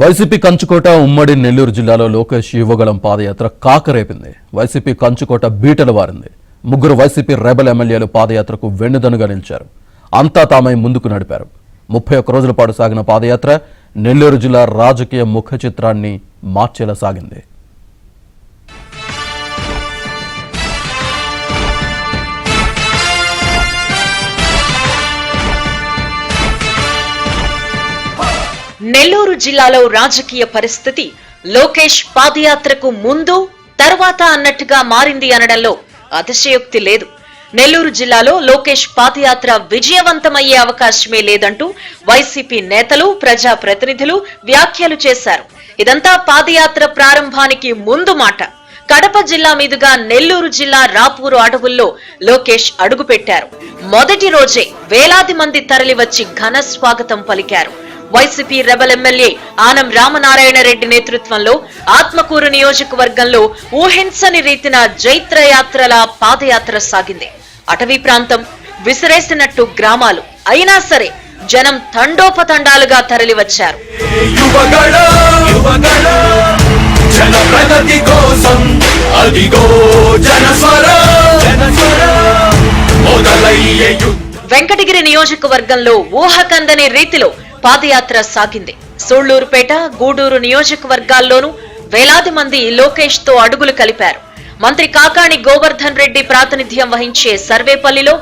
YCP కంచుకోట ఉమ్మడి నెల్లూరు జిల్లాలో లోకేష్ యువగళం పాదయాత్ర కాకరేపింది. వైసీపీ కంచుకోట బీటలు వారింది. ముగ్గురు వైసీపీ రెబల్ ఎమ్మెల్యేలు పాదయాత్రకు వెన్నుదన్నుగా నిలిచారు. అంతా తామై ముందుకు నడిపారు. 31 రోజుల పాటు సాగిన పాదయాత్ర నెల్లూరు జిల్లా రాజకీయ ముఖ చిత్రాన్ని మార్చేలా సాగింది. నెల్లూరు జిల్లాలో రాజకీయ పరిస్థితి లోకేష్ పాదయాత్రకు ముందు తర్వాత అన్నట్టుగా మారింది అనడంలో అతిశయోక్తి లేదు. నెల్లూరు జిల్లాలో లోకేష్ పాదయాత్ర విజయవంతమయ్యే అవకాశమే లేదంటూ వైసీపీ నేతలు, ప్రజాప్రతినిధులు వ్యాఖ్యలు చేశారు. ఇదంతా పాదయాత్ర ప్రారంభానికి ముందు మాట. కడప జిల్లా మీదుగా నెల్లూరు జిల్లా రాపూరు అడవుల్లో లోకేష్ అడుగుపెట్టారు. మొదటి రోజే వేలాది మంది తరలివచ్చి ఘన స్వాగతం పలికారు. వైసీపీ రెబల్ ఎమ్మెల్యే ఆనం రామనారాయణ రెడ్డి నేతృత్వంలో ఆత్మకూరు నియోజకవర్గంలో ఊహించని రీతిన జైత్రయాత్రల పాదయాత్ర సాగింది. అటవీ ప్రాంతం, విసిరేసినట్టు గ్రామాలు అయినా సరే జనం తండోపతండాలుగా తరలివచ్చారు. వెంకటగిరి నియోజకవర్గంలో ఊహకందని రీతిలో పాదయాత్ర సాగింది. సూళ్లూరుపేట, గూడూరు నియోజకవర్గాల్లోనూ వేలాది మంది లోకేష్ తో అడుగులు కలిపారు. మంత్రి కాకాణి గోవర్ధన్ రెడ్డి ప్రాతినిధ్యం వహించే సర్వేపల్లిలో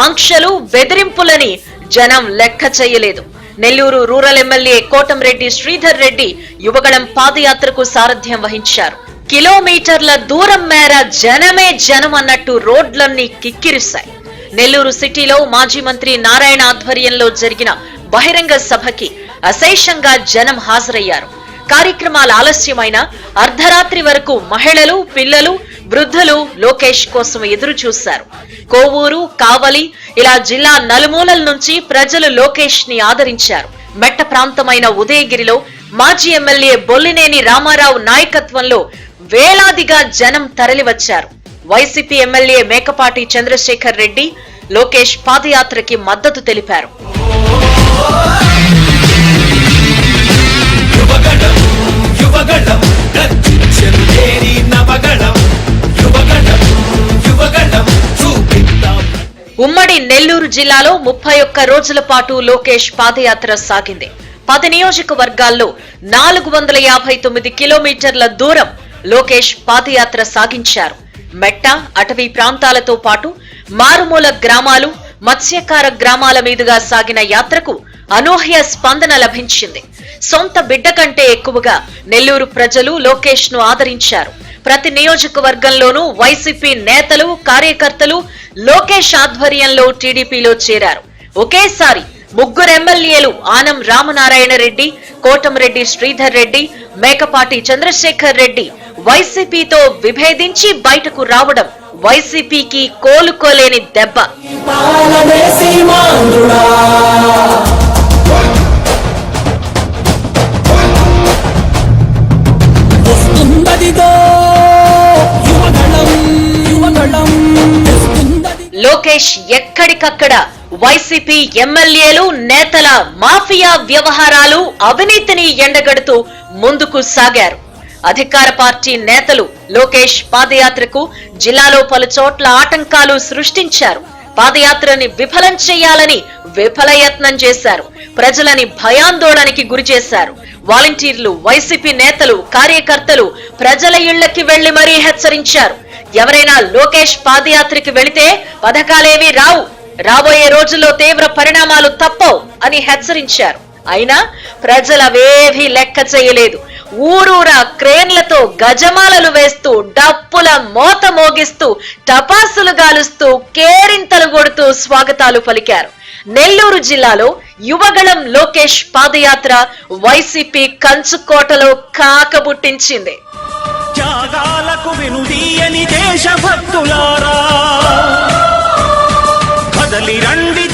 ఆంక్షలు, బెదిరింపులని జనం లెక్క చేయలేదు. నెల్లూరు రూరల్ ఎమ్మెల్యే కోటంరెడ్డి శ్రీధర్ రెడ్డి యువగళం పాదయాత్రకు సారథ్యం వహించారు. కిలోమీటర్ల దూరం మేర జనమే జనం అన్నట్టు రోడ్లన్నీ కిక్కిరిశాయి. నెల్లూరు సిటీలో మాజీ మంత్రి నారాయణ ఆధ్వర్యంలో జరిగిన బహిరంగ సభకి అశేషంగా జనం హాజరయ్యారు. కార్యక్రమాల ఆలస్యమైన అర్ధరాత్రి వరకు మహిళలు, పిల్లలు, వృద్ధులు లోకేష్ కోసం ఎదురు చూశారు. కోవూరు, కావలి ఇలా జిల్లా నలుమూలల నుంచి ప్రజలు లోకేష్ ని ఆదరించారు. మెట్ట ప్రాంతమైన ఉదయగిరిలో మాజీ ఎమ్మెల్యే బొల్లినేని రామారావు నాయకత్వంలో వేలాదిగా జనం తరలివచ్చారు. వైసీపీ ఎమ్మెల్యే మేకపాటి చంద్రశేఖర్ రెడ్డి లోకేష్ పాదయాత్రకి మద్దతు తెలిపారు. ఉమ్మడి నెల్లూరు జిల్లాలో 31 రోజుల పాటు లోకేష్ పాదయాత్ర సాగింది. 10 నియోజకవర్గాల్లో 459 కిలోమీటర్ల దూరం లోకేష్ పాదయాత్ర సాగించారు. మెట్ట, అటవీ ప్రాంతాలతో పాటు మారుమూల గ్రామాలు, మత్స్యకార గ్రామాల మీదుగా సాగిన యాత్రకు అనూహ్య స్పందన లభించింది. సొంత బిడ్డ కంటే ఎక్కువగా నెల్లూరు ప్రజలు లోకేష్ ను ఆదరించారు. ప్రతి నియోజకవర్గంలోనూ వైసీపీ నేతలు, కార్యకర్తలు లోకేష్ ఆధ్వర్యంలో టీడీపీలో చేరారు. ఒకేసారి ముగ్గురు ఎమ్మెల్యేలు ఆనం రామనారాయణ రెడ్డి, కోటంరెడ్డి శ్రీధర్ రెడ్డి, మేకపాటి చంద్రశేఖర్ రెడ్డి వైసీపీతో విభేదించి బయటకు రావడం వైసీపీకి కోలుకోలేని దెబ్బ. లోకేష్ ఎక్కడికక్కడ వైసీపీ ఎమ్మెల్యేలు, నేతల మాఫియా వ్యవహారాలు, అవినీతిని ఎండగడుతూ ముందుకు సాగారు. అధికార పార్టీ నేతలు లోకేష్ పాదయాత్రకు జిల్లాలో పలు చోట్ల ఆటంకాలు సృష్టించారు. పాదయాత్రని విఫలం చేయాలని విఫలయత్నం చేశారు. ప్రజలని భయాందోళనకి గురి చేశారు. వాలంటీర్లు, వైసీపీ నేతలు, కార్యకర్తలు ప్రజల ఇళ్లకి వెళ్లి మరీ హెచ్చరించారు. ఎవరైనా లోకేష్ పాదయాత్రకి వెళితే పథకాలేవీ రావు, రాబోయే రోజుల్లో తీవ్ర పరిణామాలు తప్పవు అని హెచ్చరించారు. అయినా ప్రజలవేవీ లెక్క చేయలేదు. ఊరూరా క్రేన్లతో గజమాలలు వేస్తూ, డప్పుల మోత మోగిస్తూ, టపాసులు గాలుస్తూ, కేరింతలు కొడుతూ స్వాగతాలు పలికారు. నెల్లూరు జిల్లాలో యువగళం లోకేష్ పాదయాత్ర వైసీపీ కంచుకోటలో కాకబుట్టించింది. త్యాగాలకు వెనుదీయని దేశభక్తులారా కదలి రండి.